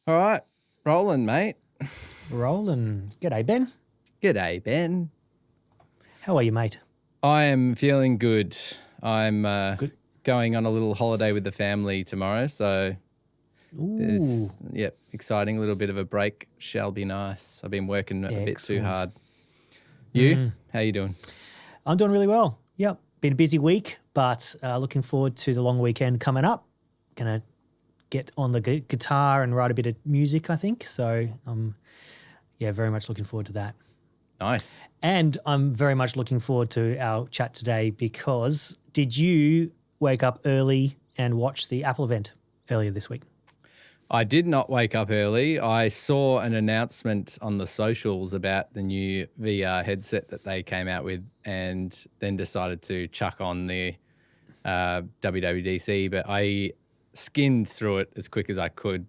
All right, rolling, mate. Rolling. G'day, Ben. G'day, Ben. How are you, mate? I am feeling good. I'm Good. going on a little holiday with the family tomorrow, so Ooh, exciting. A little bit of a break shall be nice. I've been working a bit too excellent. hard. You? How you doing? I'm doing really well. Yep. Been a busy week, but looking forward to the long weekend coming up. Gonna get on the guitar and write a bit of music, I think. So, very much looking forward to that. Nice. And I'm very much looking forward to our chat today because did you wake up early and watch the Apple event earlier this week? I did not wake up early. I saw an announcement on the socials about the new VR headset that they came out with and then decided to chuck on the WWDC, but I skinned through it as quick as I could.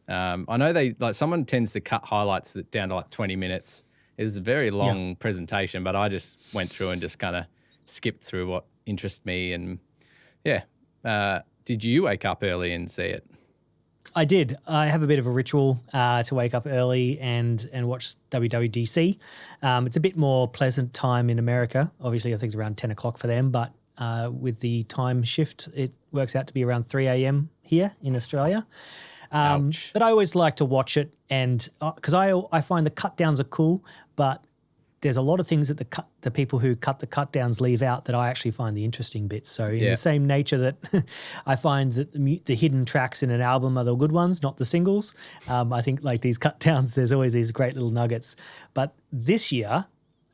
I know someone tends to cut highlights down to like 20 minutes. It was a very long presentation, but I just went through and just kind of skipped through what interests me. And did you wake up early and see it? I did. I have a bit of a ritual to wake up early and watch WWDC. It's a bit more pleasant time in America. Obviously, I think it's around 10 o'clock for them, but with the time shift, it works out to be around 3 a.m. here in Australia. But I always like to watch it, and because I find the cut downs are cool, but there's a lot of things that the people who cut the cut downs leave out that I actually find the interesting bits. So in the same nature that I find that the hidden tracks in an album are the good ones, not the singles. I think like these cut downs, there's always these great little nuggets. But this year,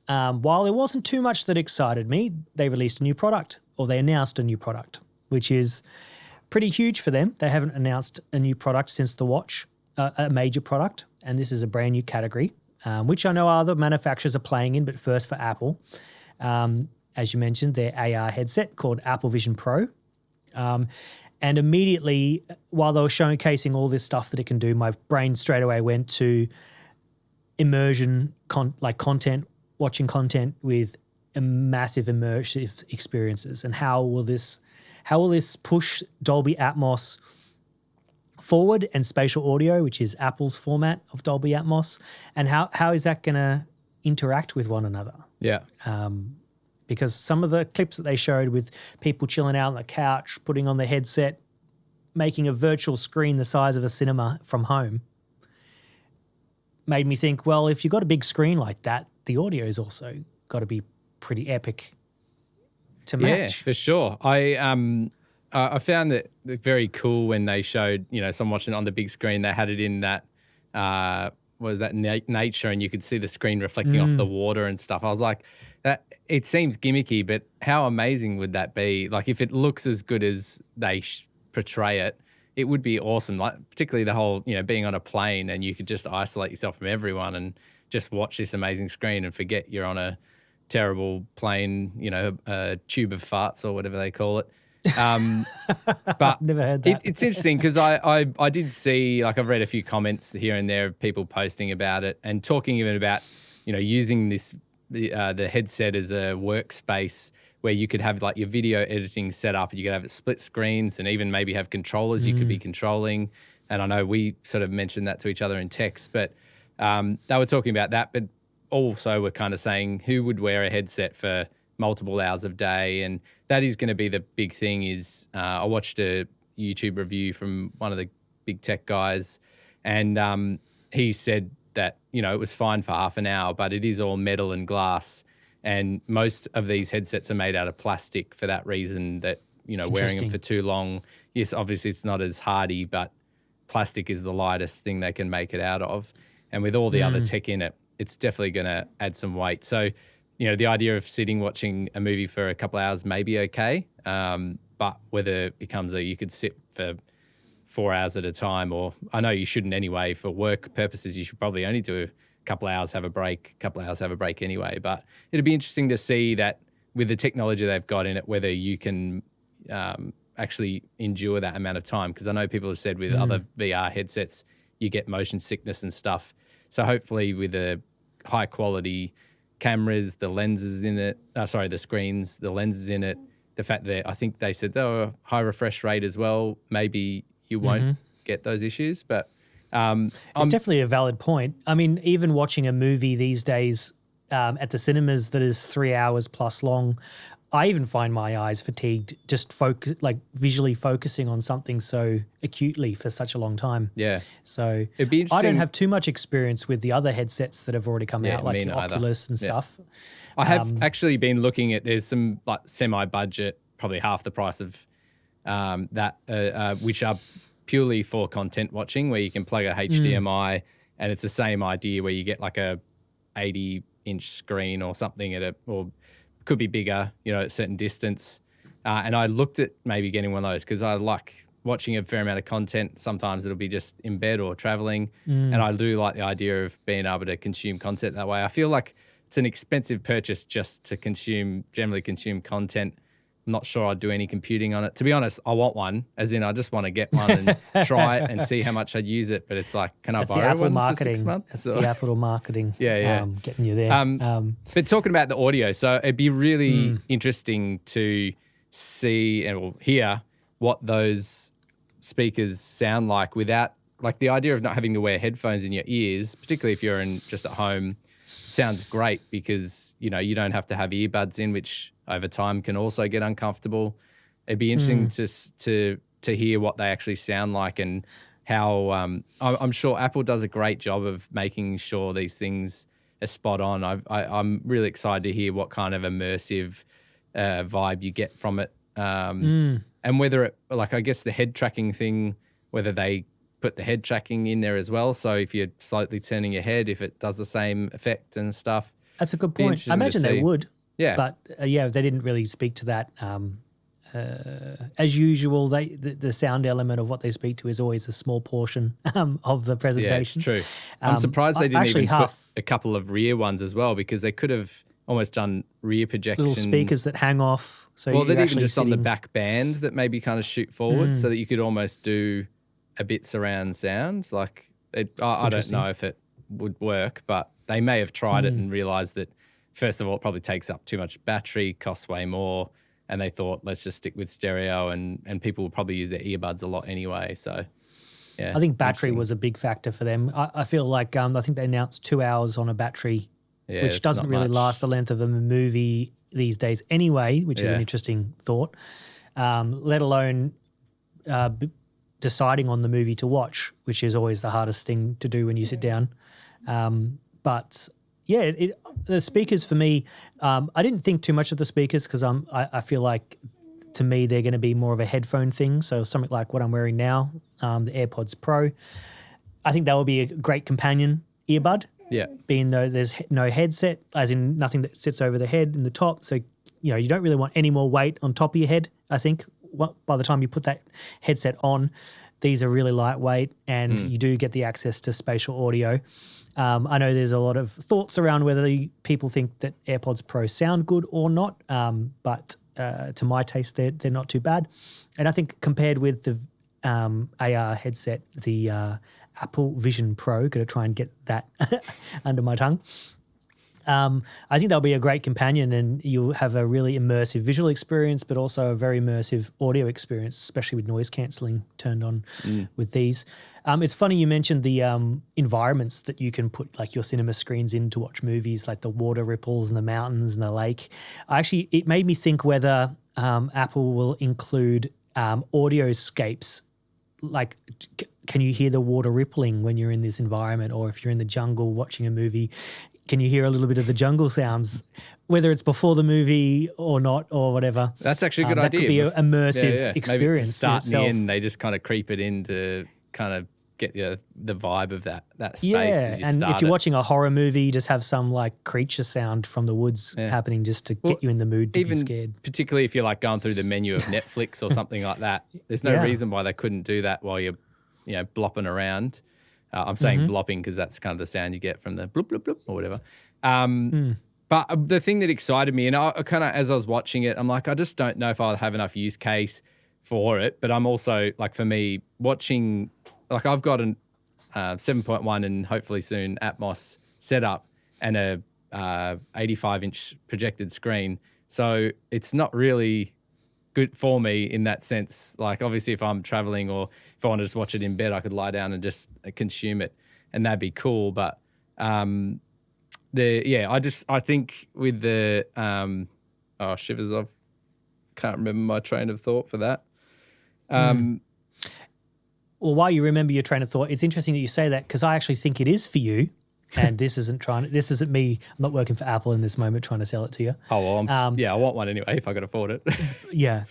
while there wasn't too much that excited me, they released a new product, or they announced a new product, which is pretty huge for them. They haven't announced a new product since the watch, a major product, and this is a brand new category, which I know other manufacturers are playing in, but first for Apple. As you mentioned, their AR headset called Apple Vision Pro. And immediately, while they were showcasing all this stuff that it can do, my brain straight away went to immersion, content, watching content with massive immersive experiences. And how will this push Dolby Atmos forward and spatial audio, which is Apple's format of Dolby Atmos, and how is that going to interact with one another? Yeah. Because some of the clips that they showed with people chilling out on the couch, putting on the headset, making a virtual screen the size of a cinema from home, made me think, well, if you've got a big screen like that, the audio is also got to be pretty epic to match. Yeah, for sure. I found that very cool when they showed, someone watching it on the big screen. They had it in that, nature, and you could see the screen reflecting off the water and stuff. I was like, that it seems gimmicky, but how amazing would that be? Like, if it looks as good as they portray it, it would be awesome. Like, particularly the whole, being on a plane and you could just isolate yourself from everyone and just watch this amazing screen and forget you're on a terrible plane, a tube of farts or whatever they call it. But never heard that. It's interesting because I did see, like, I've read a few comments here and there of people posting about it and talking even about, using the headset as a workspace where you could have like your video editing set up, you could have it split screens and even maybe have controllers you could be controlling. And I know we sort of mentioned that to each other in text, but they were talking about that, but also we're kind of saying who would wear a headset for multiple hours of day. And that is going to be the big thing is I watched a YouTube review from one of the big tech guys, and he said that, it was fine for half an hour, but it is all metal and glass. And most of these headsets are made out of plastic for that reason, that, wearing them for too long. Yes, obviously it's not as hardy, but plastic is the lightest thing they can make it out of. And with all the other tech in it, it's definitely going to add some weight. So, the idea of sitting watching a movie for a couple of hours may be okay, but whether it becomes you could sit for 4 hours at a time, or I know you shouldn't anyway. For work purposes, you should probably only do a couple of hours, have a break, anyway. But it'd be interesting to see that with the technology they've got in it, whether you can actually endure that amount of time. Because I know people have said with other VR headsets, you get motion sickness and stuff. So hopefully with the high quality cameras, the lenses in it, the screens, the lenses in it, the fact that I think they said they were high refresh rate as well, maybe you won't get those issues. But It's definitely a valid point. I mean, even watching a movie these days at the cinemas that is 3 hours plus long, I even find my eyes fatigued just visually focusing on something so acutely for such a long time. Yeah. So It'd be interesting. I don't have too much experience with the other headsets that have already come out, like the Oculus and stuff. I have actually been looking at, there's some like semi-budget, probably half the price of which are purely for content watching, where you can plug a HDMI and it's the same idea where you get like a 80-inch screen or something or could be bigger, at a certain distance. And I looked at maybe getting one of those because I like watching a fair amount of content. Sometimes it'll be just in bed or traveling. And I do like the idea of being able to consume content that way. I feel like it's an expensive purchase just to generally consume content. I'm not sure I'd do any computing on it. To be honest, I want one, as in I just want to get one and try it and see how much I'd use it. But it's like, can I borrow one for 6 months? That's the Apple marketing. Getting you there. But talking about the audio, so it'd be really interesting to see or hear what those speakers sound like without, like the idea of not having to wear headphones in your ears, particularly if you're just at home, sounds great because, you don't have to have earbuds in, which over time can also get uncomfortable. It'd be interesting to hear what they actually sound like and how I'm sure Apple does a great job of making sure these things are spot on. I'm really excited to hear what kind of immersive vibe you get from it. And whether it, like, I guess the head tracking thing, whether they put the head tracking in there as well. So if you're slightly turning your head, if it does the same effect and stuff. That's a good point. I imagine they would. Yeah. But they didn't really speak to that. As usual, the sound element of what they speak to is always a small portion of the presentation. Yeah, it's true. I'm surprised they didn't even put a couple of rear ones as well, because they could have almost done rear projection. Little speakers that hang off. So they're even just on the back band that maybe kind of shoot forward so that you could almost do a bit surround sound. Like, I don't know if it would work, but they may have tried it and realised that, first of all, it probably takes up too much battery, costs way more, and they thought, let's just stick with stereo, and people will probably use their earbuds a lot anyway. So, yeah. I think battery was a big factor for them. I feel like I think they announced 2 hours on a battery, which doesn't really last the length of a movie these days anyway, which is an interesting thought, let alone deciding on the movie to watch, which is always the hardest thing to do when you sit down. But yeah, the speakers for me, I didn't think too much of the speakers because I feel like to me they're going to be more of a headphone thing. So something like what I'm wearing now, the AirPods Pro, I think that will be a great companion earbud. Yeah. Being though there's no headset, as in nothing that sits over the head and the top. So, you don't really want any more weight on top of your head, I think. By the time you put that headset on, these are really lightweight and you do get the access to spatial audio. I know there's a lot of thoughts around whether people think that AirPods Pro sound good or not, but to my taste, they're not too bad. And I think compared with the AR headset, the Apple Vision Pro, got to try and get that under my tongue. I think they'll be a great companion, and you'll have a really immersive visual experience, but also a very immersive audio experience, especially with noise cancelling turned on with these. It's funny you mentioned the environments that you can put like your cinema screens in to watch movies, like the water ripples and the mountains and the lake. It made me think whether Apple will include audio scapes. Like, can you hear the water rippling when you're in this environment, or if you're in the jungle watching a movie? Can you hear a little bit of the jungle sounds, whether it's before the movie or not, or whatever? That's actually a good idea. That could be an immersive experience. Maybe start in the end, they just kind of creep it in to kind of get the vibe of that space. Yeah, and if you're watching a horror movie, you just have some like creature sound from the woods happening just to get you in the mood to be scared. Particularly if you're like going through the menu of Netflix or something like that. There's no reason why they couldn't do that while you're, blopping around. I'm saying blopping because that's kind of the sound you get from the bloop, bloop, bloop or whatever. But the thing that excited me, and I kind of, as I was watching it, I'm like, I just don't know if I'll have enough use case for it. But I'm also, like, for me, watching, like, I've got an 7.1 and hopefully soon Atmos setup and a 85-inch projected screen. So it's not really good for me in that sense. Like obviously if I'm traveling or if I want to just watch it in bed, I could lie down and just consume it, and that'd be cool. But I think with the shivers, I can't remember my train of thought for that. Well, while you remember your train of thought, it's interesting that you say that, because I actually think it is for you. And this isn't me. I'm not working for Apple in this moment trying to sell it to you. Oh, well, I want one anyway if I could afford it. Yeah.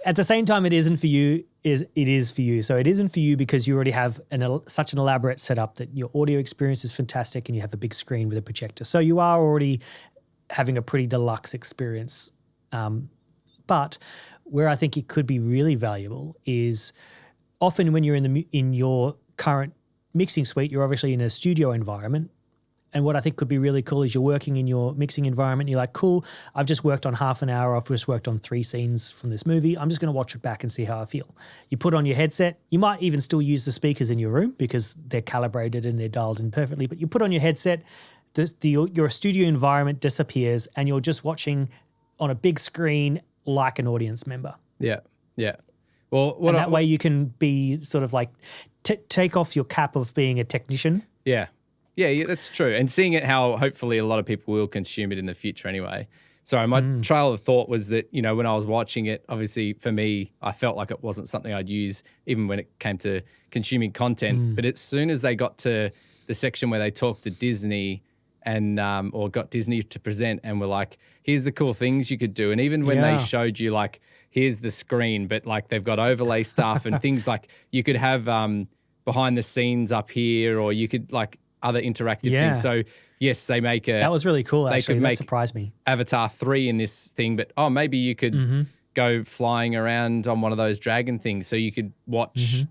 At the same time, it isn't for you. It is for you. So it isn't for you because you already have such an elaborate setup that your audio experience is fantastic and you have a big screen with a projector. So you are already having a pretty deluxe experience. But where I think it could be really valuable is often when you're in your current mixing suite, you're obviously in a studio environment. And what I think could be really cool is you're working in your mixing environment. You're like, cool, I've just worked on half an hour. I've just worked on 3 scenes from this movie. I'm just going to watch it back and see how I feel. You put on your headset. You might even still use the speakers in your room because they're calibrated and they're dialed in perfectly. But you put on your headset, your studio environment disappears and you're just watching on a big screen like an audience member. Yeah, yeah. Well, that way you can be sort of like take off your cap of being a technician. Yeah. Yeah, that's true. And seeing it how hopefully a lot of people will consume it in the future anyway. So my trail of thought was that, when I was watching it, obviously for me, I felt like it wasn't something I'd use even when it came to consuming content. But as soon as they got to the section where they talked to Disney and or got Disney to present and were like, here's the cool things you could do. And even when they showed you like, here's the screen, but like they've got overlay stuff and things like you could have behind the scenes up here, or you could like other interactive things. So yes, they make that was really cool. They actually, could make surprised me. Avatar 3 in this thing, but maybe you could go flying around on one of those dragon things, so you could watch.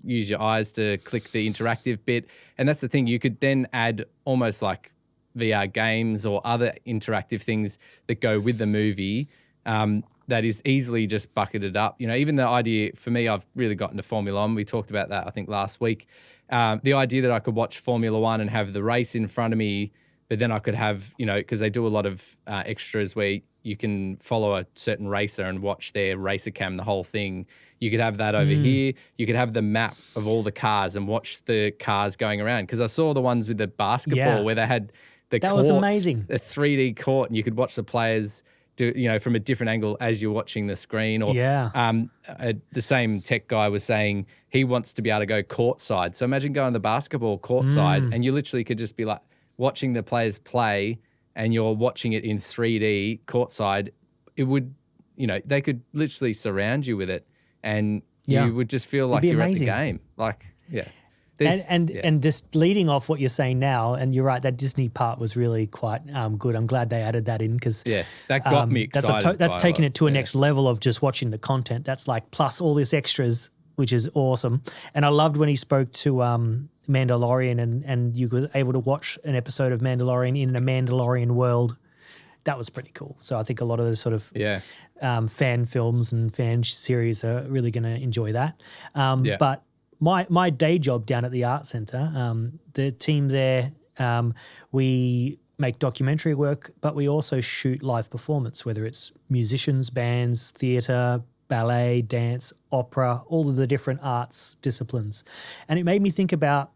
Use your eyes to click the interactive bit, and that's the thing. You could then add almost like VR games or other interactive things that go with the movie. That is easily just bucketed up. Even the idea for me, I've really gotten to Formula One. We talked about that, I think, last week. The idea that I could watch Formula One and have the race in front of me, but then I could have, because they do a lot of extras where you can follow a certain racer and watch their racer cam, the whole thing. You could have that over here. You could have the map of all the cars and watch the cars going around. Because I saw the ones with the basketball where they had the courts, was amazing. A 3D court, and you could watch the players do, from a different angle as you're watching the screen. Or the same tech guy was saying he wants to be able to go courtside. So imagine going the basketball courtside and you literally could just be like watching the players play and you're watching it in 3D courtside. It would, they could literally surround you with it and you would just feel like you're amazing. At the game. Like, yeah. And just leading off what you're saying now, and you're right, that Disney part was really quite good. I'm glad they added that in because that got me excited. That's taken it to a next level of just watching the content. That's like plus all this extras, which is awesome. And I loved when he spoke to Mandalorian and you were able to watch an episode of Mandalorian in a Mandalorian world. That was pretty cool. So I think a lot of those sort of fan films and fan series are really going to enjoy that. But my day job down at the art centre, the team there, we make documentary work, but we also shoot live performance, whether it's musicians, bands, theatre, ballet, dance, opera, all of the different arts disciplines. And it made me think about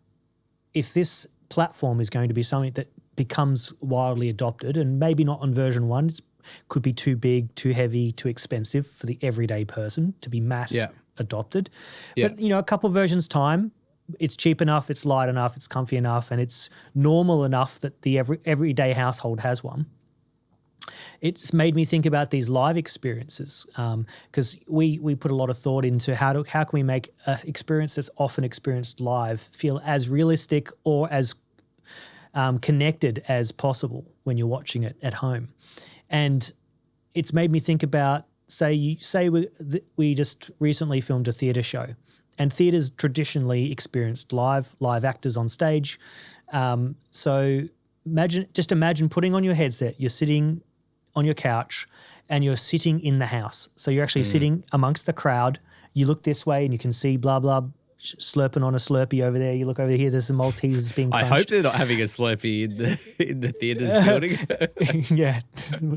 if this platform is going to be something that becomes widely adopted, and maybe not on version 1, it could be too big, too heavy, too expensive for the everyday person to be mass adopted. But, a couple versions time, it's cheap enough, it's light enough, it's comfy enough, and it's normal enough that the everyday household has one. It's made me think about these live experiences because we put a lot of thought into how can we make an experience that's often experienced live feel as realistic or as connected as possible when you're watching it at home. And it's made me think about, say we just recently filmed a theatre show, and theatre's traditionally experienced live actors on stage. So imagine putting on your headset, you're sitting on your couch and you're sitting in the house. So you're actually sitting amongst the crowd. You look this way and you can see blah, blah, slurping on a Slurpee over there. You look over here, there's some Maltesers being I crunched. hope they're not having a Slurpee in the theaters building. yeah,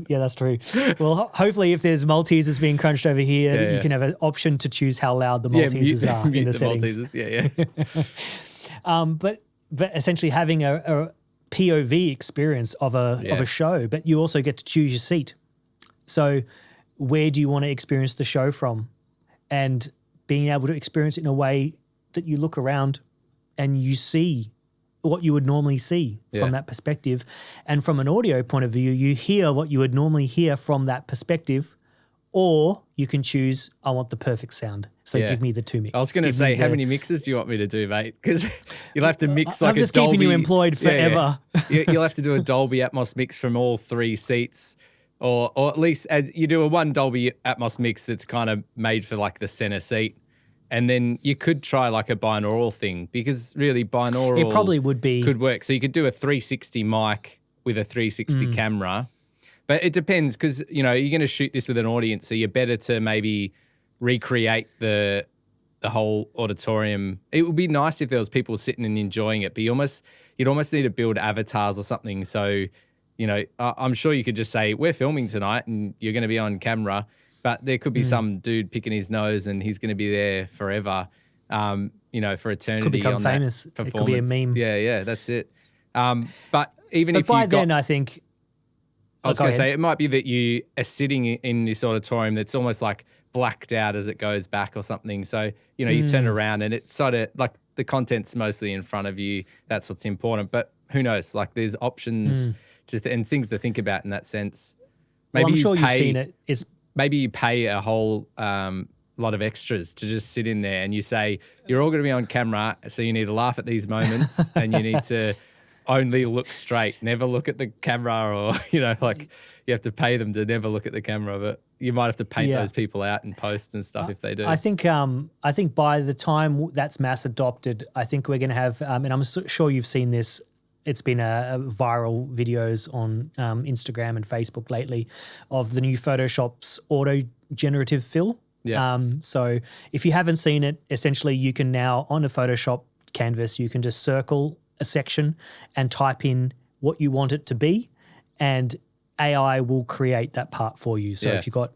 that's true. Well, hopefully, if there's Maltesers being crunched over here, you can have an option to choose how loud the Maltesers are in the settings. Maltesers. But essentially having a POV experience of a show, but you also get to choose your seat. So where do you want to experience the show from? And being able to experience it in a way that you look around and you see what you would normally see from that perspective. And from an audio point of view, you hear what you would normally hear from that perspective, or you can choose, I want the perfect sound. So give me the 2 mix. I was going to say, how many mixes do you want me to do, mate? Because you'll have to mix like I'm just keeping you employed forever. You'll have to do a Dolby Atmos mix from all 3 seats. Or at least as you do a one Dolby Atmos mix that's kind of made for like the center seat. And then you could try like a binaural thing, because really binaural it probably could work. So you could do a 360 mic with a 360 camera. But it depends, because, you're going to shoot this with an audience, so you're better to maybe recreate the whole auditorium. It would be nice if there was people sitting and enjoying it, but you'd almost need to build avatars or something. So, I'm sure you could just say, we're filming tonight and you're going to be on camera, but there could be some dude picking his nose and he's going to be there forever, for eternity. Could become on famous. That performance. It could be a meme. Yeah, that's it. But even if by then, I think... I was going to say, it might be that you are sitting in this auditorium that's almost like blacked out as it goes back or something. So, you turn around and it's sort of like the content's mostly in front of you. That's what's important. But who knows? Like there's options and things to think about in that sense. Maybe I'm sure you've seen it. Maybe you pay a whole lot of extras to just sit in there and you say, you're all going to be on camera, so you need to laugh at these moments and you need to only look straight, never look at the camera, or, you have to pay them to never look at the camera, but you might have to paint those people out and post and stuff if they do. I think by the time that's mass adopted, I think we're going to have, and I'm sure you've seen this, it's been a viral videos on Instagram and Facebook lately of the new Photoshop's auto generative fill. Yeah. So if you haven't seen it, essentially you can now, on a Photoshop canvas, you can just circle a section and type in what you want it to be, and AI will create that part for you. So if you've got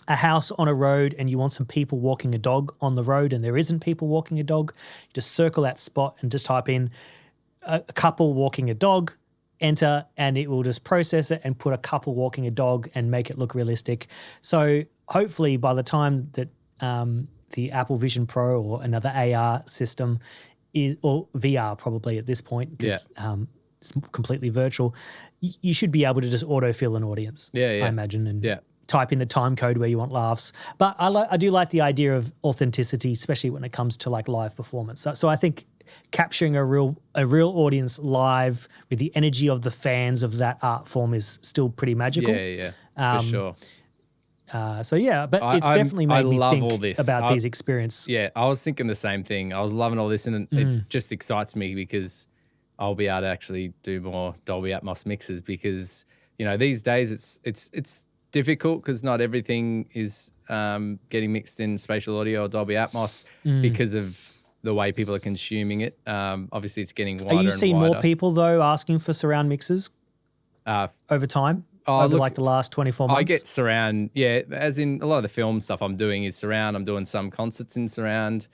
a house on a road and you want some people walking a dog on the road and there isn't people walking a dog, you just circle that spot and just type in a couple walking a dog, enter, and it will just process it and put a couple walking a dog and make it look realistic. So hopefully by the time that the Apple Vision Pro or another AR system or VR probably at this point, because it's completely virtual, you should be able to just autofill an audience, I imagine, and type in the time code where you want laughs. But I do like the idea of authenticity, especially when it comes to like live performance. So I think capturing a real audience live with the energy of the fans of that art form is still pretty magical. For sure. But it's definitely made me think about these experiences. Yeah, I was thinking the same thing. I was loving all this, and it just excites me because I'll be able to actually do more Dolby Atmos mixes, because these days it's difficult because not everything is getting mixed in spatial audio or Dolby Atmos because of the way people are consuming it. Obviously, it's getting wider and wider. Are you seeing more people though asking for surround mixes over time? Over like the last 24 months? I get surround, as in a lot of the film stuff I'm doing is surround. I'm doing some concerts in surround,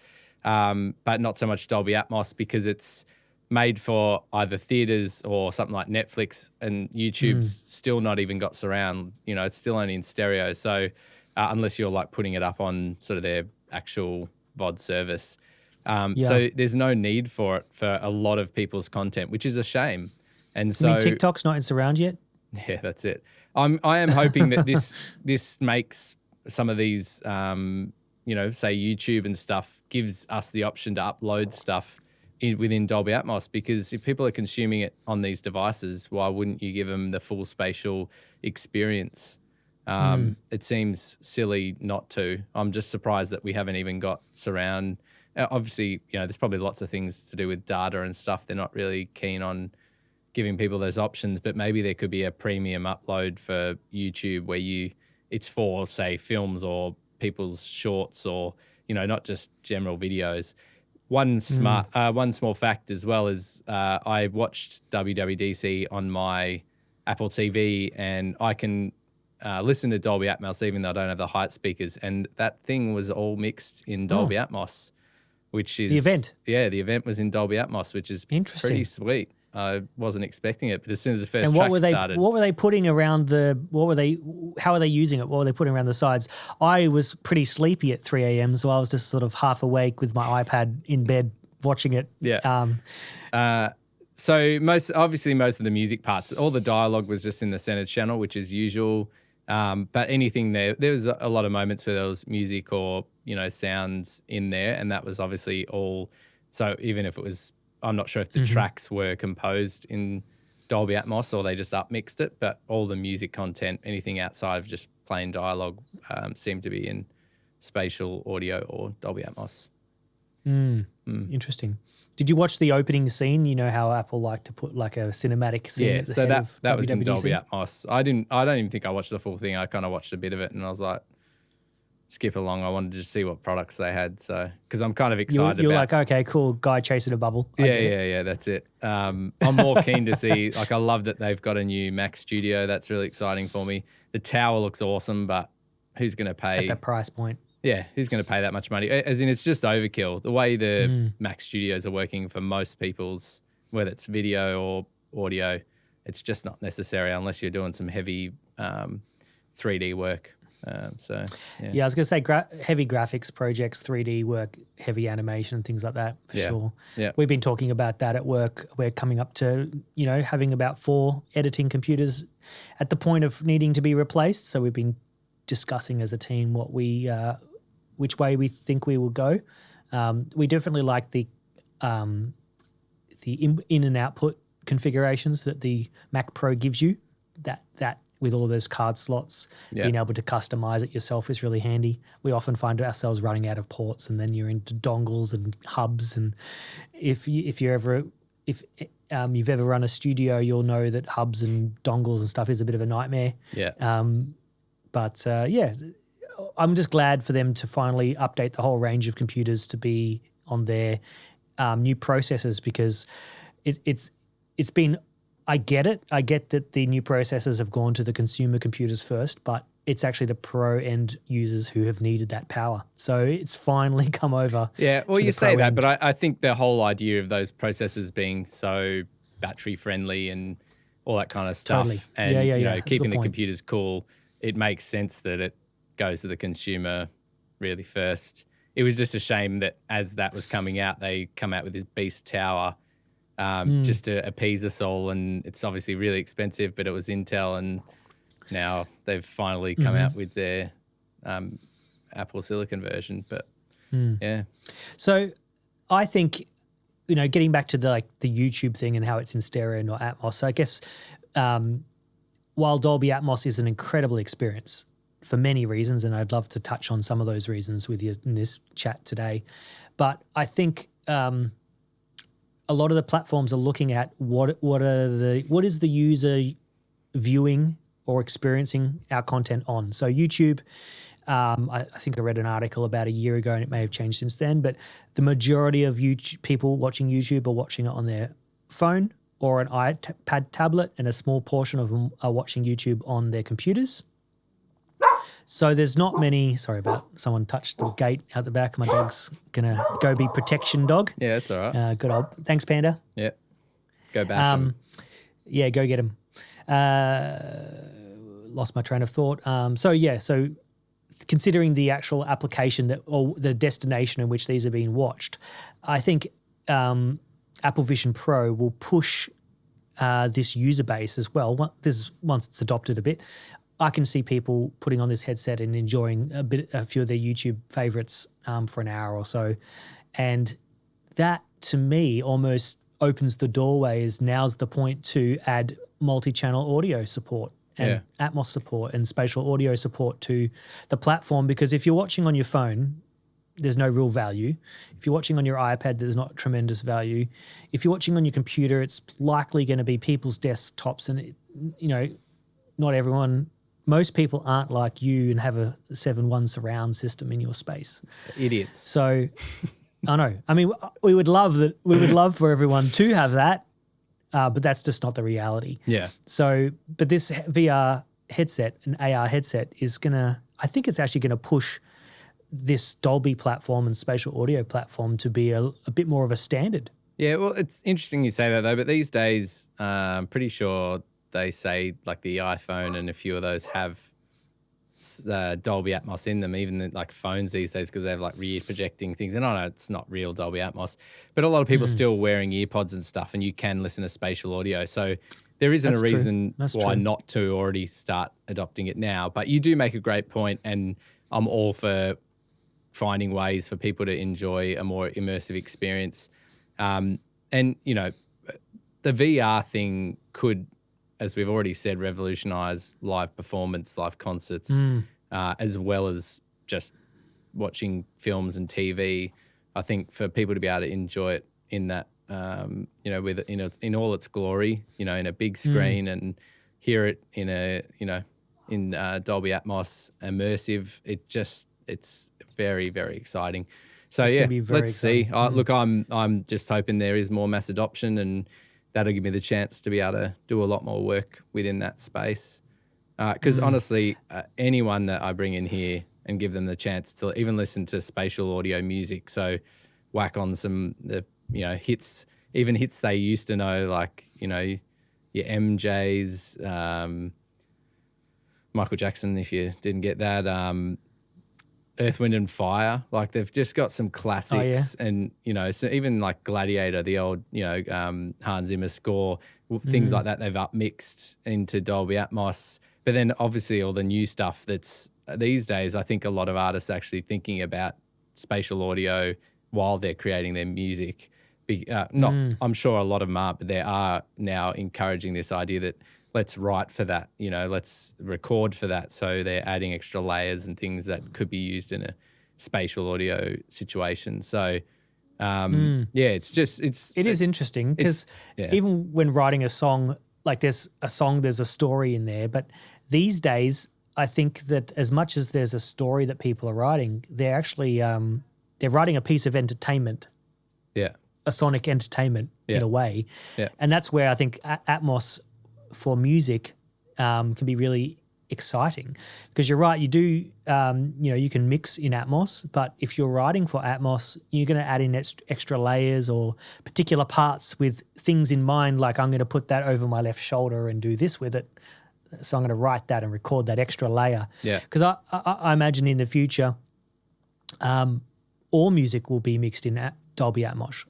but not so much Dolby Atmos because it's made for either theaters or something like Netflix, and YouTube's still not even got surround. It's still only in stereo. So unless you're like putting it up on sort of their actual VOD service. So there's no need for it for a lot of people's content, which is a shame. And so TikTok's not in surround yet? Yeah, that's it. I am hoping that this makes some of these, say YouTube and stuff, gives us the option to upload stuff within Dolby Atmos, because if people are consuming it on these devices, why wouldn't you give them the full spatial experience? It seems silly not to. I'm just surprised that we haven't even got surround. Obviously, there's probably lots of things to do with data and stuff. They're not really keen on giving people those options, but maybe there could be a premium upload for YouTube where it's for, say, films or people's shorts, or not just general videos. One small fact as well is I watched WWDC on my Apple TV, and I can listen to Dolby Atmos even though I don't have the height speakers, and that thing was all mixed in Dolby Atmos, which is... The event? Yeah, the event was in Dolby Atmos, which is pretty sweet. I wasn't expecting it, but as soon as the first track started... What were they putting around how are they using it? What were they putting around the sides? I was pretty sleepy at 3 a.m, so I was just sort of half awake with my iPad in bed watching it. Yeah. So most of the music parts, all the dialogue was just in the center channel, which is usual. But anything there was a lot of moments where there was music or, sounds in there, and that was obviously all. So even if it was, I'm not sure if the tracks were composed in Dolby Atmos or they just upmixed it, but all the music content, anything outside of just plain dialogue, seemed to be in spatial audio or Dolby Atmos. Interesting. Did you watch the opening scene? You know how Apple like to put like a cinematic scene at the so head of that was in WWDC? Dolby Atmos. I don't even think I watched the full thing. I kind of watched a bit of it and I was like, skip along. I wanted to just see what products they had. So, because I'm kind of excited You're about... like, okay, cool, guy chasing a bubble. Yeah, that's it. I'm more keen to see, I love that they've got a new Mac Studio. That's really exciting for me. The tower looks awesome, but who's going to pay... At that price point. Yeah, who's going to pay that much money? As in, it's just overkill. The way the Mac Studios are working for most people's, whether it's video or audio, it's just not necessary unless you're doing some heavy 3D work. I was going to say heavy graphics projects, 3D work, heavy animation, things like that for sure. Yeah. We've been talking about that at work. We're coming up to, having about 4 editing computers at the point of needing to be replaced. So we've been discussing as a team which way we think we will go. We definitely like the in and output configurations that the Mac Pro gives you. That with all those card slots, being able to customize it yourself is really handy. We often find ourselves running out of ports, and then you're into dongles and hubs. And if you've ever run a studio, you'll know that hubs and dongles and stuff is a bit of a nightmare. Yeah. I'm just glad for them to finally update the whole range of computers to be on their new processors, because it's been... I get it. I get that the new processors have gone to the consumer computers first, but it's actually the pro end users who have needed that power. So it's finally come over. Yeah, well, you say that, but I think the whole idea of those processors being so battery friendly and all that kind of stuff, and keeping the computers cool, it makes sense that it goes to the consumer really first. It was just a shame that as that was coming out, they come out with this beast tower just to appease us all, and it's obviously really expensive, but it was Intel, and now they've finally come out with their Apple Silicon version. But yeah. So I think, getting back to the YouTube thing and how it's in stereo, not Atmos. So I guess while Dolby Atmos is an incredible experience for many reasons, and I'd love to touch on some of those reasons with you in this chat today, but I think a lot of the platforms are looking at what is the user viewing or experiencing our content on. So YouTube, I think I read an article about a year ago, and it may have changed since then, but the majority of people watching YouTube are watching it on their phone or an iPad tablet, and a small portion of them are watching YouTube on their computers. So there's not many... Sorry about someone touched the gate out the back. My dog's going to go be protection dog. Yeah, that's all right. Good old... Thanks, Panda. Yeah. Go bash him. Yeah, go get him. Lost my train of thought. So considering the actual application or the destination in which these are being watched, I think Apple Vision Pro will push this user base as well. Once it's adopted a bit, I can see people putting on this headset and enjoying a few of their YouTube favorites for an hour or so. And that, to me, almost opens the doorway, as now's the point to add multi-channel audio support and Atmos support and spatial audio support to the platform. Because if you're watching on your phone, there's no real value. If you're watching on your iPad, there's not tremendous value. If you're watching on your computer, it's likely going to be people's desktops, and not everyone most people aren't like you and have a 7.1 surround system in your space. Idiots. So I know. I mean, we would love that. We would love for everyone to have that, but that's just not the reality. Yeah. So, but this VR headset, an AR headset, is I think it's actually gonna push this Dolby platform and spatial audio platform to be a bit more of a standard. Yeah, well, it's interesting you say that though, but these days, I'm pretty sure they say like the iPhone and a few of those have Dolby Atmos in them, even like phones these days, because they have like rear projecting things. And I know it's not real Dolby Atmos, but a lot of people still wearing earpods and stuff, and you can listen to spatial audio. So there isn't a reason why not to already start adopting it now. But you do make a great point, and I'm all for finding ways for people to enjoy a more immersive experience. And, you know, the VR thing could, as we've already said, revolutionize live performance, live concerts, as well as just watching films and TV. I think for people to be able to enjoy it in that, you know, with in all its glory, you know, in a big screen and hear it in a, you know, in Dolby Atmos, immersive. It's very, very exciting. So let's see. Look, I'm just hoping there is more mass adoption, and that'll give me the chance to be able to do a lot more work within that space. Because honestly, anyone that I bring in here and give them the chance to even listen to spatial audio music, so whack on some hits, even hits they used to know, like your MJs, Michael Jackson, if you didn't get that. Earth, Wind and Fire, like they've just got some classics, and so even like Gladiator, the old Hans Zimmer score, things like that, they've upmixed into Dolby Atmos. But then obviously all the new stuff that's these days, I think a lot of artists are actually thinking about spatial audio while they're creating their music. I'm sure a lot of them aren't, but they are now encouraging this idea that let's write for that, let's record for that. So they're adding extra layers and things that could be used in a spatial audio situation. So, it is interesting because even when writing a song, like there's a story in there. But these days, I think that as much as there's a story that people are writing, they're actually they're writing a piece of entertainment. Yeah. A sonic entertainment in a way. Yeah. And that's where I think Atmos for music can be really exciting, because you're right, you do you can mix in Atmos, but if you're writing for Atmos, you're going to add in extra layers or particular parts with things in mind, like I'm going to put that over my left shoulder and do this with it, so I'm going to write that and record that extra layer. Because I imagine in the future all music will be mixed in Dolby Atmos.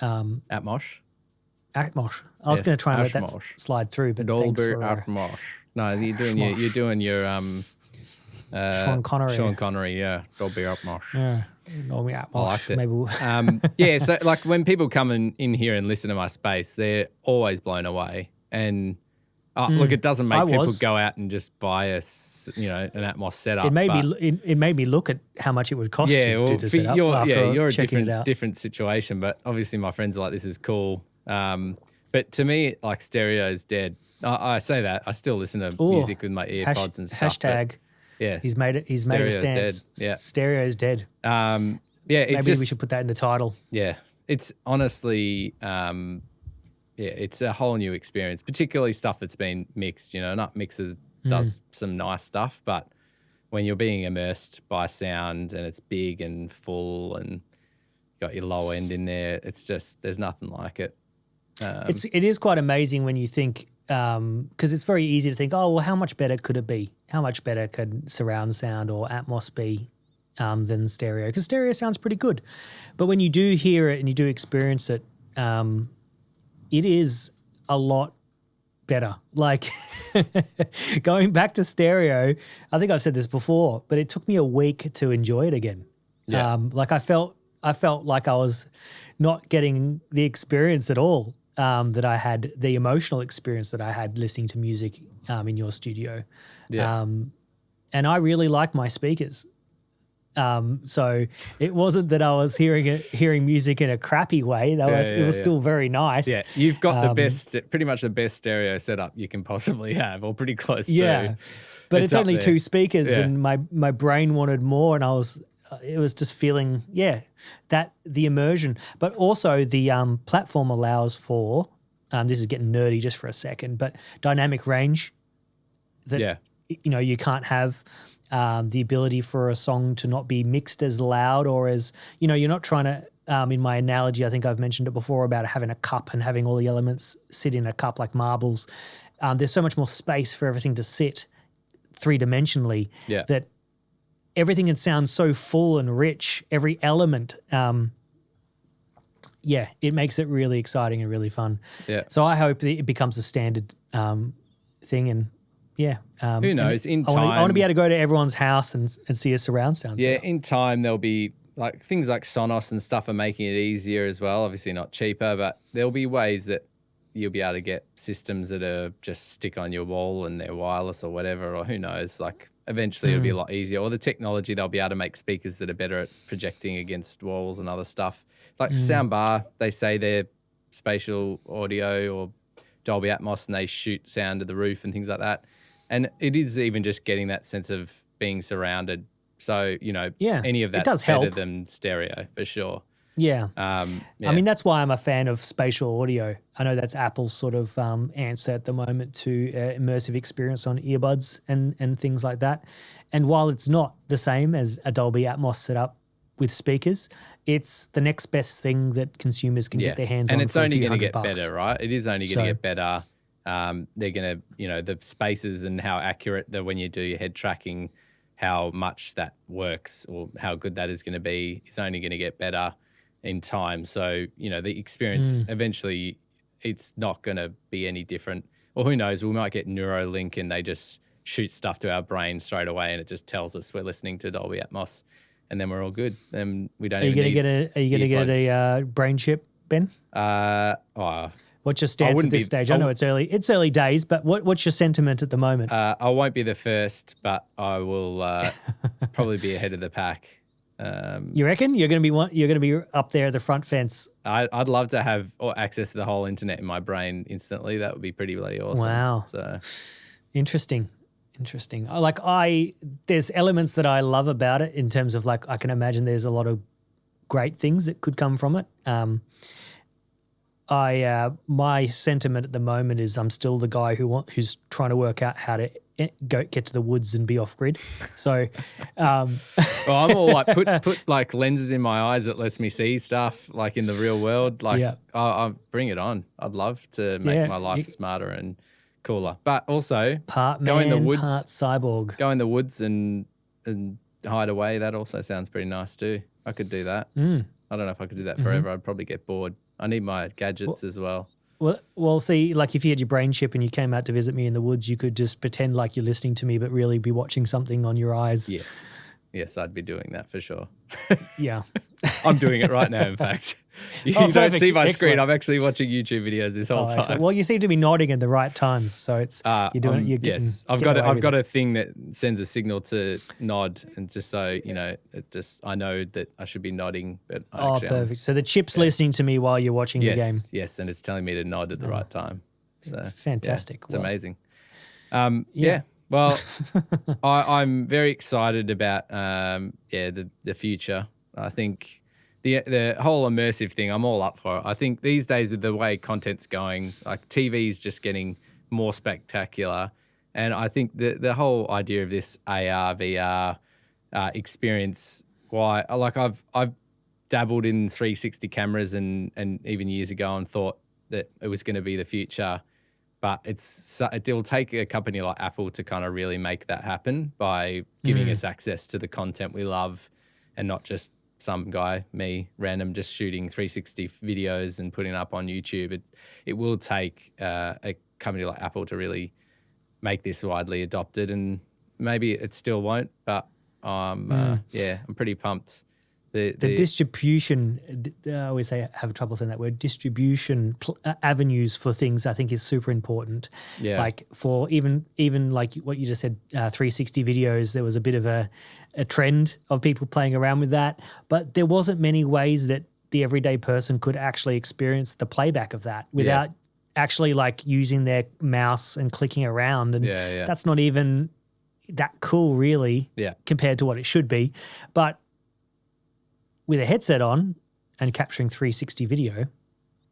Atmos. I was going to try and let that slide through, but Dolby Atmos. No, you're doing your Sean Connery. Sean Connery, yeah. Dolby Atmos. Yeah, Dolby Atmos. I liked it. Maybe we'll so like when people come in here and listen to my space, they're always blown away. And look, it doesn't make people go out and just buy an Atmos setup. It made me look at how much it would cost to do the setup. You're a different situation, but obviously my friends are like, this is cool. But to me, like, stereo is dead. I say that. I still listen to music with my earpods and stuff. Hashtag. Yeah. He's made a stance. Dead. Yeah. Stereo is dead. Maybe we should put that in the title. Yeah. It's honestly, it's a whole new experience, particularly stuff that's been mixed. Not Mixers does some nice stuff, but when you're being immersed by sound and it's big and full and got your low end in there, it's just, there's nothing like it. It is quite amazing when you think, because it's very easy to think, oh, well, how much better could it be? How much better could surround sound or Atmos be than stereo? Because stereo sounds pretty good. But when you do hear it and you do experience it, it is a lot better. Like going back to stereo, I think I've said this before, but it took me a week to enjoy it again. Yeah. Like I felt like I was not getting the experience at all that I had, the emotional experience that I had listening to music in your studio. Yeah. And I really like my speakers. So it wasn't that I was hearing music in a crappy way. It was still very nice. Yeah, you've got the best, pretty much the best stereo setup you can possibly have, or pretty close to. But it's only there. 2 speakers, and my brain wanted more, and it was just feeling that the immersion, but also the platform allows for this is getting nerdy just for a second, but dynamic range. That you can't have the ability for a song to not be mixed as loud, or as you're not trying to. In my analogy, I think I've mentioned it before about having a cup and having all the elements sit in a cup like marbles. There's so much more space for everything to sit 3-dimensionally that everything can sound so full and rich, every element. It makes it really exciting and really fun. Yeah. So I hope that it becomes a standard thing, and who knows? In time, I want to be able to go to everyone's house and see a surround sound. Yeah, in time there'll be like things like Sonos and stuff are making it easier as well. Obviously not cheaper, but there'll be ways that you'll be able to get systems that are just stick on your wall and they're wireless or whatever, or who knows, like eventually it'll be a lot easier. Or the technology, they'll be able to make speakers that are better at projecting against walls and other stuff. Like soundbar, they say they're spatial audio or Dolby Atmos, and they shoot sound to the roof and things like that. And it is even just getting that sense of being surrounded. So, any of that's better than stereo for sure. Yeah. I mean, that's why I'm a fan of spatial audio. I know that's Apple's sort of answer at the moment to immersive experience on earbuds and things like that. And while it's not the same as a Dolby Atmos setup with speakers, it's the next best thing that consumers can get their hands on. And it's only going to get better, right? It is only going to get better. They're going to, the spaces and how accurate when you do your head tracking, how much that works or how good that is going to be is only going to get better in time. So, the experience eventually, it's not going to be any different. Or who knows, we might get Neuralink and they just shoot stuff to our brain straight away and it just tells us we're listening to Dolby Atmos and then we're all good. And we don't. Are you going to get a brain chip, Ben? What's your stance at this stage? I know it's early days, but what's your sentiment at the moment? I won't be the first, but I will probably be ahead of the pack. You reckon you're going to be up there at the front fence? I'd love to have access to the whole internet in my brain instantly. That would be pretty bloody awesome. Wow. So interesting. There's elements that I love about it in terms of I can imagine there's a lot of great things that could come from it. My sentiment at the moment is I'm still the guy who's trying to work out how to get to the woods and be off grid. So, I'm all like put like lenses in my eyes that lets me see stuff like in the real world. I'll bring it on. I'd love to make my life smarter and cooler, but also part man, go in the woods, part cyborg. Go in the woods and hide away. That also sounds pretty nice too. I could do that. I don't know if I could do that forever. I'd probably get bored. I need my gadgets as well. Well, see, like if you had your brain chip and you came out to visit me in the woods, you could just pretend like you're listening to me, but really be watching something on your eyes. Yes, I'd be doing that for sure. Yeah. I'm doing it right now, in fact. You don't see my screen. I'm actually watching YouTube videos this whole time. Excellent. Well, you seem to be nodding at the right times, so it's you're doing it. Yes, I've got a thing that sends a signal to nod, and just so I know that I should be nodding. But perfect. So the chip's listening to me while you're watching the game. Yes, and it's telling me to nod at the right time. So fantastic. It's amazing. Well, I'm very excited about the future. I think the whole immersive thing, I'm all up for it. I think these days with the way content's going, like TV's just getting more spectacular. And I think the whole idea of this AR, VR experience, I've dabbled in 360 cameras and even years ago and thought that it was going to be the future. But it'll take a company like Apple to kind of really make that happen by giving us access to the content we love and not just some guy, me, random, just shooting 360 videos and putting it up on YouTube. It will take a company like Apple to really make this widely adopted, and maybe it still won't, but I'm pretty pumped The distribution, I always say, have trouble saying that word, distribution avenues for things, I think is super important. Yeah. Like for even like what you just said, 360 videos, there was a bit of a trend of people playing around with that, but there wasn't many ways that the everyday person could actually experience the playback of that without actually like using their mouse and clicking around. And that's not even that cool really compared to what it should be. But with a headset on and capturing 360 video,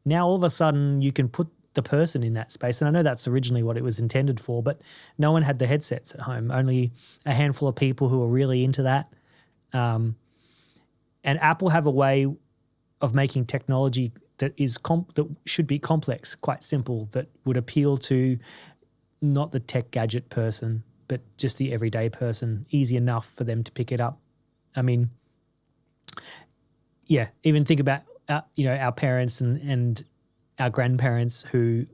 now all of a sudden you can put the person in that space. And I know that's originally what it was intended for, but no one had the headsets at home, only a handful of people who are really into that. And Apple have a way of making technology that is that should be complex, quite simple, that would appeal to not the tech gadget person, but just the everyday person, easy enough for them to pick it up. I mean, yeah, even think about our parents and our grandparents who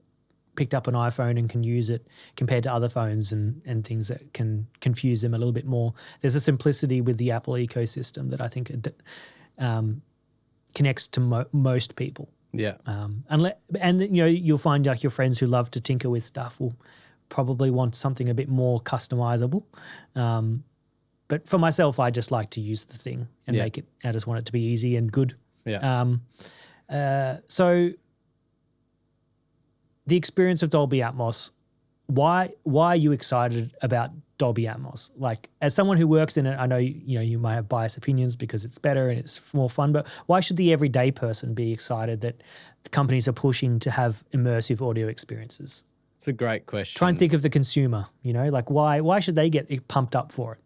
picked up an iPhone and can use it compared to other phones and things that can confuse them a little bit more. There's a simplicity with the Apple ecosystem that I think connects to most people. Yeah. And you'll find like your friends who love to tinker with stuff will probably want something a bit more customizable. But for myself, I just like to use the thing and make it. I just want it to be easy and good. Yeah. So the experience of Dolby Atmos, why are you excited about Dolby Atmos? Like, as someone who works in it, I know you might have biased opinions because it's better and it's more fun, but why should the everyday person be excited that the companies are pushing to have immersive audio experiences? It's a great question. Try and think of the consumer, like why should they get pumped up for it?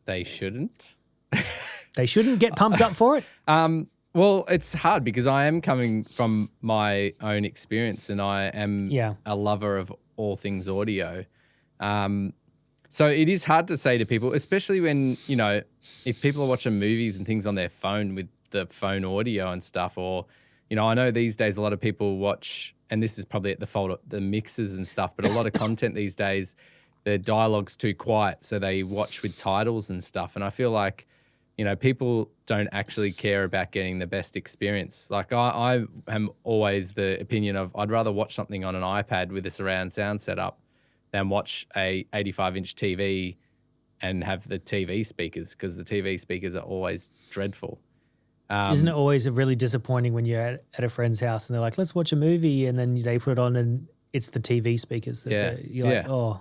They shouldn't. They shouldn't get pumped up for it? Well, it's hard because I am coming from my own experience and I am a lover of all things audio. So it is hard to say to people, especially when, if people are watching movies and things on their phone with the phone audio and stuff, or, I know these days a lot of people watch, and this is probably at the fault of the mixers and stuff, but a lot of content these days, the dialogue's too quiet, so they watch with titles and stuff. And I feel like, people don't actually care about getting the best experience. Like I am always the opinion of I'd rather watch something on an iPad with a surround sound setup than watch a 85-inch TV and have the TV speakers, because the TV speakers are always dreadful. Isn't it always really disappointing when you're at a friend's house and they're like, let's watch a movie, and then they put it on and it's the TV speakers that you're like, oh,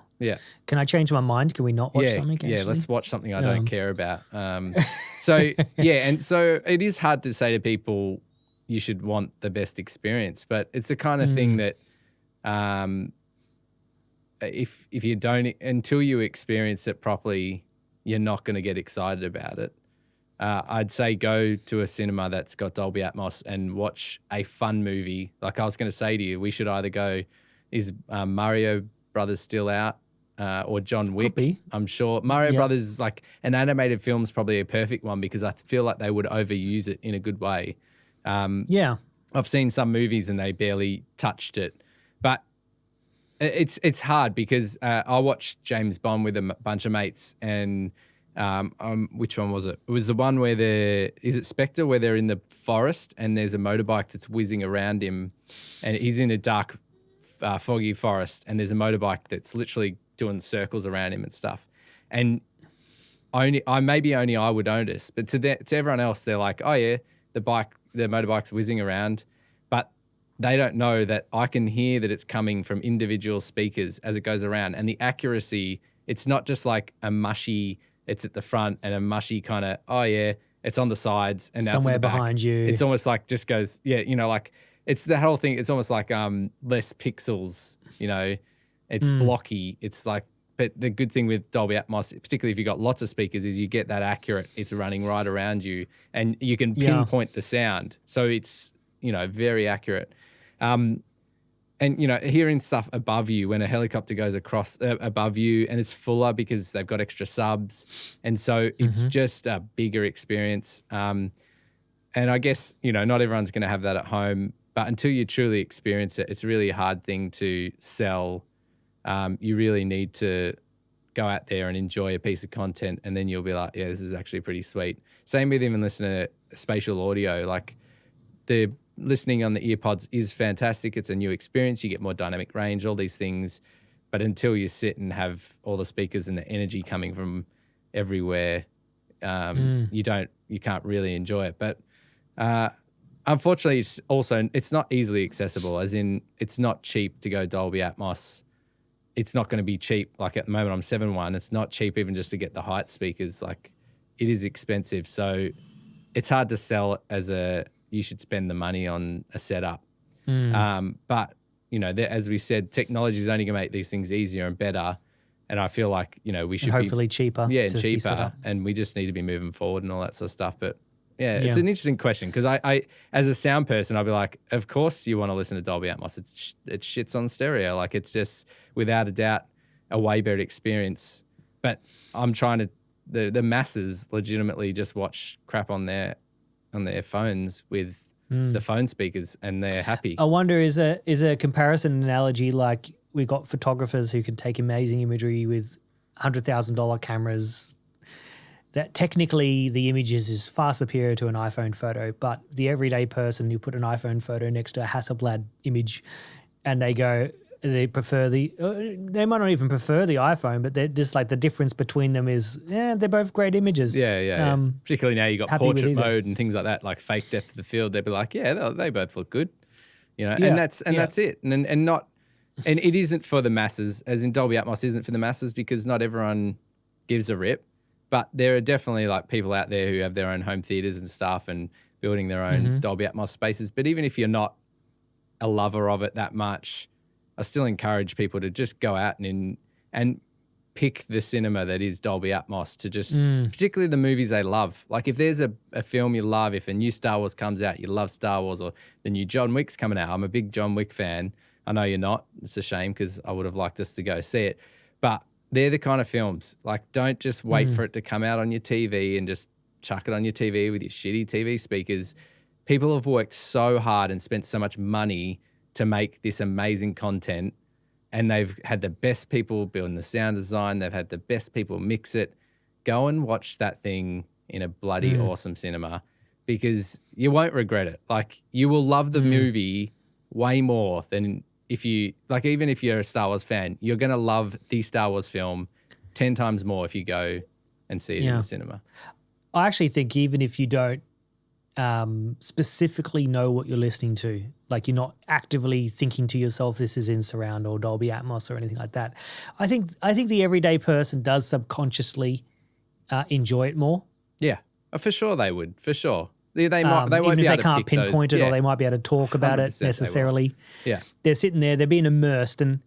can I change my mind? Can we not watch something? Actually? Yeah, let's watch something I don't care about. So it is hard to say to people you should want the best experience, but it's the kind of thing that if you don't, until you experience it properly, you're not going to get excited about it. I'd say go to a cinema that's got Dolby Atmos and watch a fun movie. Like I was going to say to you, we should either go, is Mario Brothers still out? Or John Wick, I'm sure. Mario Brothers, like an animated film, is probably a perfect one because I feel like they would overuse it in a good way. I've seen some movies and they barely touched it. But it's hard because I watched James Bond with a bunch of mates, and which one was it? It was the one where is it Spectre, where they're in the forest and there's a motorbike that's whizzing around him and he's in a dark, foggy forest and there's a motorbike that's literally doing circles around him and stuff. And only I would notice, but to everyone else, they're like, oh yeah, the motorbike's whizzing around, but they don't know that I can hear that it's coming from individual speakers as it goes around. And the accuracy, it's not just like a mushy, it's at the front, and a mushy kind of, oh yeah, it's on the sides and that's somewhere behind you. It's almost like just goes, like it's the whole thing. It's almost like less pixels, it's blocky. It's like, but the good thing with Dolby Atmos, particularly if you've got lots of speakers, is you get that accurate. It's running right around you and you can pinpoint the sound. So it's, very accurate. And, hearing stuff above you when a helicopter goes across above you and it's fuller because they've got extra subs. And so it's just a bigger experience. And I guess, not everyone's going to have that at home, but until you truly experience it, it's really a hard thing to sell. You really need to go out there and enjoy a piece of content, and then you'll be like, yeah, this is actually pretty sweet. Same with even listening to spatial audio. Like the listening on the earpods is fantastic. It's a new experience. You get more dynamic range, all these things. But until you sit and have all the speakers and the energy coming from everywhere, you can't really enjoy it. But unfortunately, it's not easily accessible, as in it's not cheap to go Dolby Atmos. It's not going to be cheap. Like at the moment, I'm 7.1. It's not cheap even just to get the height speakers. Like it is expensive. So it's hard to sell as you should spend the money on a setup. But, as we said, technology is only going to make these things easier and better. And I feel like, we should hopefully cheaper. Yeah, and cheaper. And we just need to be moving forward and all that sort of stuff. But yeah, it's an interesting question because I, as a sound person, I'll be like, of course you want to listen to Dolby Atmos. It shits on stereo. Like it's just without a doubt a way better experience. But I'm trying to, the masses legitimately just watch crap on their phones with the phone speakers and they're happy. I wonder, is a comparison analogy like we got photographers who can take amazing imagery with $100,000 cameras, that technically the images is far superior to an iPhone photo, but the everyday person who put an iPhone photo next to a Hasselblad image and they prefer they might not even prefer the iPhone, but they're just like the difference between them is, they're both great images. Yeah. Particularly now you got portrait mode and things like that, like fake depth of the field. They'd be like, they both look good, and that's it. And it isn't for the masses, as in Dolby Atmos isn't for the masses because not everyone gives a rip. But there are definitely like people out there who have their own home theaters and stuff and building their own Dolby Atmos spaces. But even if you're not a lover of it that much, I still encourage people to just go out and pick the cinema that is Dolby Atmos to just, particularly the movies they love. Like if there's a film you love, if a new Star Wars comes out, you love Star Wars, or the new John Wick's coming out. I'm a big John Wick fan. I know you're not. It's a shame because I would have liked us to go see it. But they're the kind of films, like don't just wait for it to come out on your TV and just chuck it on your TV with your shitty TV speakers. People have worked so hard and spent so much money to make this amazing content, and they've had the best people building the sound design. They've had the best people mix it. Go and watch that thing in a bloody awesome cinema because you won't regret it. Like you will love the movie way more than even if you're a Star Wars fan, you're going to love the Star Wars film 10 times more if you go and see it in the cinema. I actually think even if you don't specifically know what you're listening to, like you're not actively thinking to yourself, this is in surround or Dolby Atmos or anything like that, I think the everyday person does subconsciously enjoy it more. Yeah, for sure they would, for sure. They won't even be if able they to can't pick pinpoint those. it, or they might be able to talk about it necessarily. They're sitting there, they're being immersed, and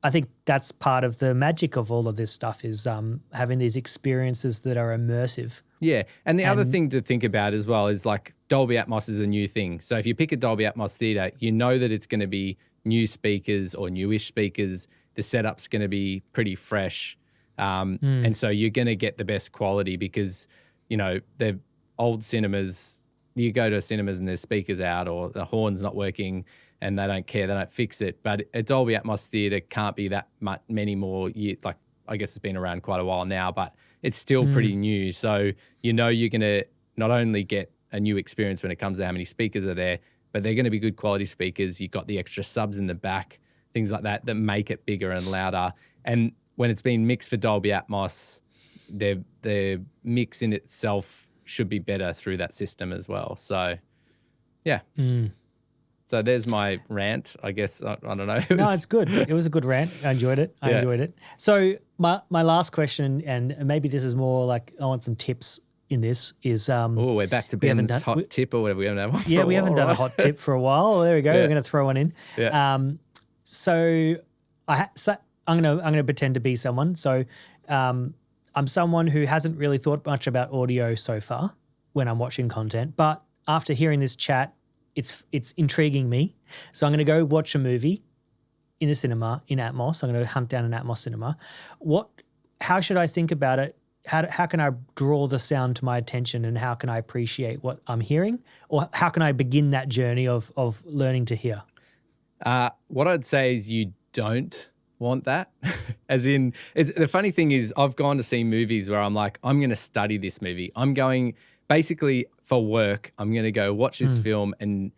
I think that's part of the magic of all of this stuff is having these experiences that are immersive. Yeah, and the other thing to think about as well is like Dolby Atmos is a new thing. So if you pick a Dolby Atmos theater, you know that it's going to be new speakers or newish speakers. The setup's going to be pretty fresh, and so you're going to get the best quality because the old cinemas. You go to cinemas and there's speakers out or the horn's not working and they don't care, they don't fix it. But a Dolby Atmos theater can't be that many more years. Like I guess it's been around quite a while now, but it's still pretty new. So you're going to not only get a new experience when it comes to how many speakers are there, but they're going to be good quality speakers. You've got the extra subs in the back, things like that make it bigger and louder. And when it's been mixed for Dolby Atmos, the mix in itself should be better through that system as well. So, yeah. So there's my rant, I guess. I don't know. No, it's good. It was a good rant. I enjoyed it. So my last question, and maybe this is more like I want some tips in this, is... we're back to Ben's hot tip or whatever. We haven't had one for a while. We haven't done a hot tip for a while. There we go. We're going to throw one in. Yeah. So I'm going to pretend to be someone. So I'm someone who hasn't really thought much about audio so far when I'm watching content, but after hearing this chat, it's intriguing me. So I'm going to go watch a movie in the cinema in Atmos. I'm going to hunt down an Atmos cinema. How should I think about it? How can I draw the sound to my attention, and how can I appreciate what I'm hearing, or how can I begin that journey of learning to hear? What I'd say is you don't want that. As in, the funny thing is I've gone to see movies where I'm like, I'm going to study this movie. I'm going basically for work. I'm going to go watch this film and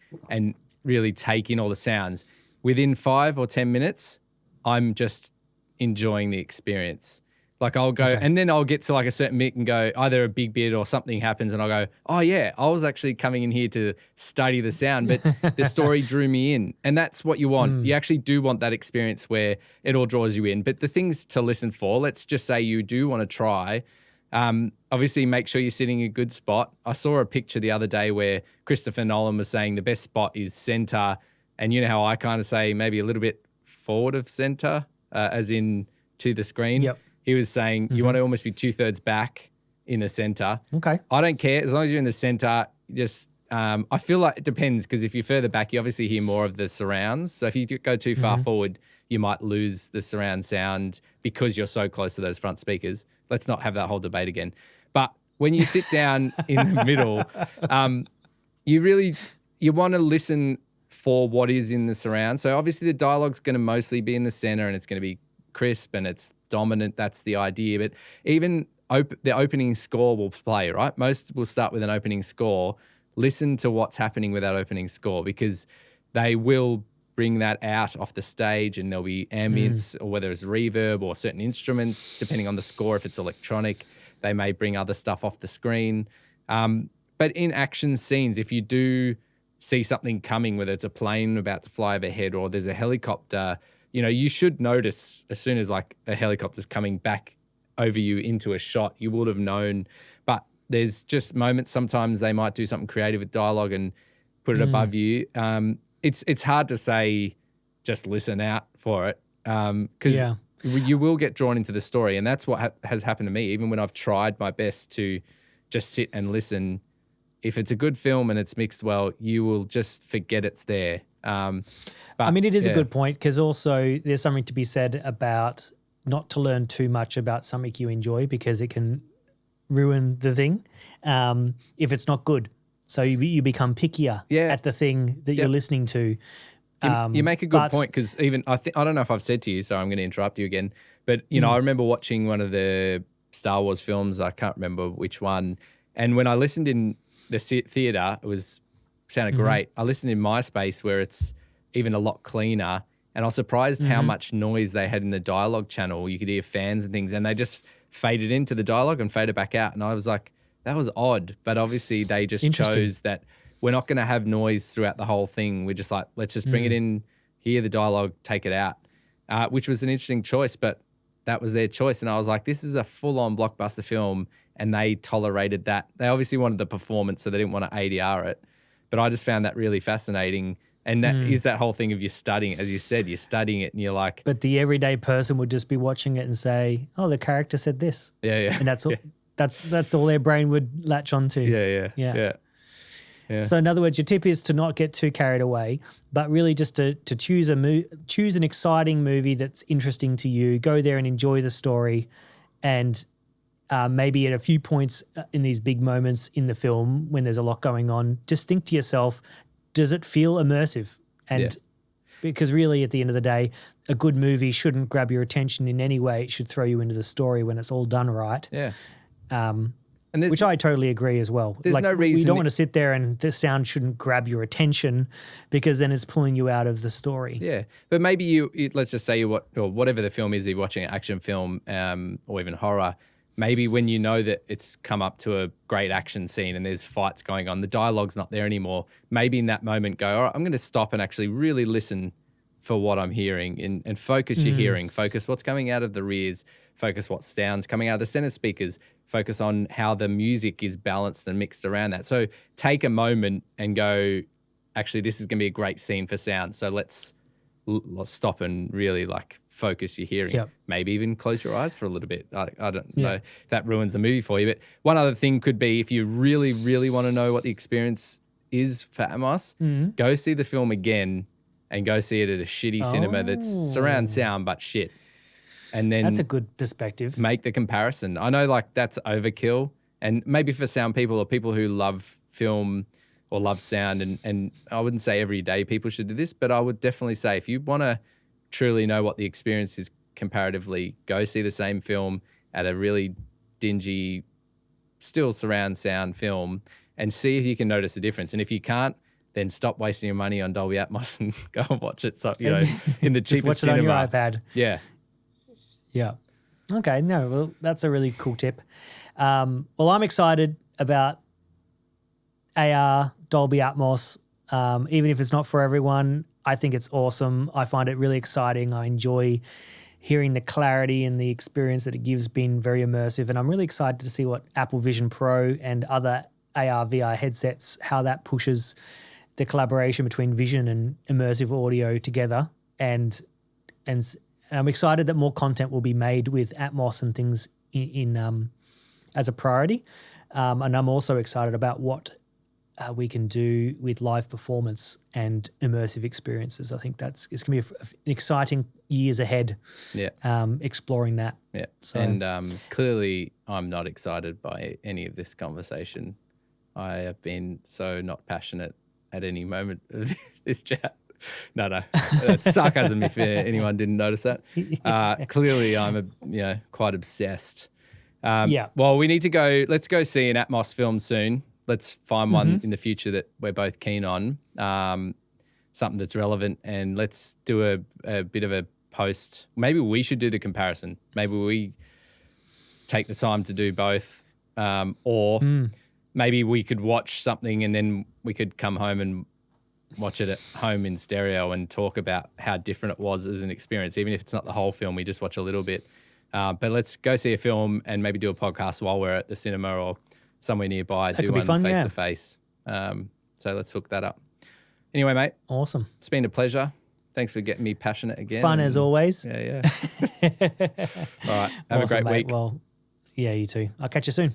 really take in all the sounds. Within 5 or 10 minutes, I'm just enjoying the experience. Like I'll go and then I'll get to like a certain bit and go, either a big bit or something happens and I'll go, oh yeah, I was actually coming in here to study the sound, but the story drew me in. And that's what you want. You actually do want that experience where it all draws you in. But the things to listen for, let's just say you do want to try, obviously make sure you're sitting in a good spot. I saw a picture the other day where Christopher Nolan was saying the best spot is center. And you know how I kind of say maybe a little bit forward of center, as in to the screen. Yep. He was saying you want to almost be 2/3 back in the center. Okay. I don't care. As long as you're in the center, just I feel like it depends because if you're further back, you obviously hear more of the surrounds. So if you go too far forward, you might lose the surround sound because you're so close to those front speakers. Let's not have that whole debate again. But when you sit down in the middle, you want to listen for what is in the surround. So obviously the dialogue's going to mostly be in the center and it's going to be crisp and it's dominant. That's the idea. But even the opening score will play, right? Most will start with an opening score. Listen to what's happening with that opening score because they will bring that out off the stage and there'll be ambience or whether it's reverb or certain instruments, depending on the score. If it's electronic, they may bring other stuff off the screen. But in action scenes, if you do see something coming, whether it's a plane about to fly overhead or there's a helicopter, you should notice as soon as like a helicopter's coming back over you into a shot, you would have known. But there's just moments, sometimes they might do something creative with dialogue and put it above you. It's hard to say just listen out for it because you will get drawn into the story. And that's what has happened to me, even when I've tried my best to just sit and listen. If it's a good film and it's mixed well, you will just forget it's there. But, it is a good point because also there's something to be said about not to learn too much about something you enjoy because it can ruin the thing if it's not good. So you become pickier at the thing that you're listening to. You make a good point because even I don't know if I've said to you, so I'm going to interrupt you again. But I remember watching one of the Star Wars films. I can't remember which one. And when I listened in the theater, it sounded great. I listened in my space where it's even a lot cleaner. And I was surprised how much noise they had in the dialogue channel. You could hear fans and things, and they just faded into the dialogue and faded back out. And I was like, that was odd. But obviously they just chose that we're not going to have noise throughout the whole thing. We're just like, let's just bring it in, hear the dialogue, take it out, which was an interesting choice, but that was their choice. And I was like, this is a full-on blockbuster film, and they tolerated that. They obviously wanted the performance, so they didn't want to ADR it. But I just found that really fascinating. And that is that whole thing of you're studying it. As you said, you're studying it and you're like... But the everyday person would just be watching it and say, oh, the character said this. Yeah. And that's all, that's all their brain would latch onto. Yeah. So in other words, your tip is to not get too carried away, but really just to choose choose an exciting movie that's interesting to you, go there and enjoy the story, and maybe at a few points in these big moments in the film when there's a lot going on, just think to yourself, does it feel immersive? And because really at the end of the day, a good movie shouldn't grab your attention in any way. It should throw you into the story when it's all done right. Yeah. Which I totally agree as well. There's no reason... You don't want to sit there and the sound shouldn't grab your attention because then it's pulling you out of the story. Yeah. But maybe let's just say or whatever the film is, you're watching an action film or even horror, maybe when you know that it's come up to a great action scene and there's fights going on, the dialogue's not there anymore, maybe in that moment go, all right, I'm going to stop and actually really listen for what I'm hearing and focus your hearing, focus what's coming out of the rears, focus what sounds coming out of the center speakers, focus on how the music is balanced and mixed around that. So take a moment and go, actually, this is going to be a great scene for sound. So let's stop and really like focus your hearing. Yep. Maybe even close your eyes for a little bit. I don't know if that ruins the movie for you. But one other thing could be if you really, really want to know what the experience is for Atmos, go see the film again and go see it at a shitty cinema that's surround sound but shit. And then that's a good perspective. Make the comparison. I know like that's overkill, and maybe for sound people or people who love film or love sound, and I wouldn't say everyday people should do this, but I would definitely say if you want to truly know what the experience is comparatively, go see the same film at a really dingy, still surround sound film and see if you can notice a difference. And if you can't, then stop wasting your money on Dolby Atmos and go and watch it, in the cheapest Just watch it cinema. on your iPad. Yeah. Yeah. Okay. No, well, that's a really cool tip. Well, I'm excited about AR, Dolby Atmos. Even if it's not for everyone, I think it's awesome. I find it really exciting. I enjoy hearing the clarity and the experience that it gives being very immersive. And I'm really excited to see what Apple Vision Pro and other AR, VR headsets, how that pushes the collaboration between vision and immersive audio together. And I'm excited that more content will be made with Atmos and things in as a priority. And I'm also excited about what we can do with live performance and immersive experiences. I think it's going to be an exciting years ahead. Yeah. Exploring that. Yeah. So, and clearly I'm not excited by any of this conversation. I have been so not passionate at any moment of this chat. No, that's sarcasm if anyone didn't notice that. Clearly I'm quite obsessed. Well, we need to go. Let's go see an Atmos film soon. Let's find one in the future that we're both keen on, something that's relevant, and let's do a bit of a post. Maybe we should do the comparison. Maybe we take the time to do both, or maybe we could watch something and then we could come home and watch it at home in stereo and talk about how different it was as an experience. Even if it's not the whole film, we just watch a little bit. But let's go see a film and maybe do a podcast while we're at the cinema or somewhere nearby, do one face to face. So let's hook that up. Anyway, mate. Awesome. It's been a pleasure. Thanks for getting me passionate again. Fun as always. Yeah. All right. Have a great week. Well, yeah, you too. I'll catch you soon.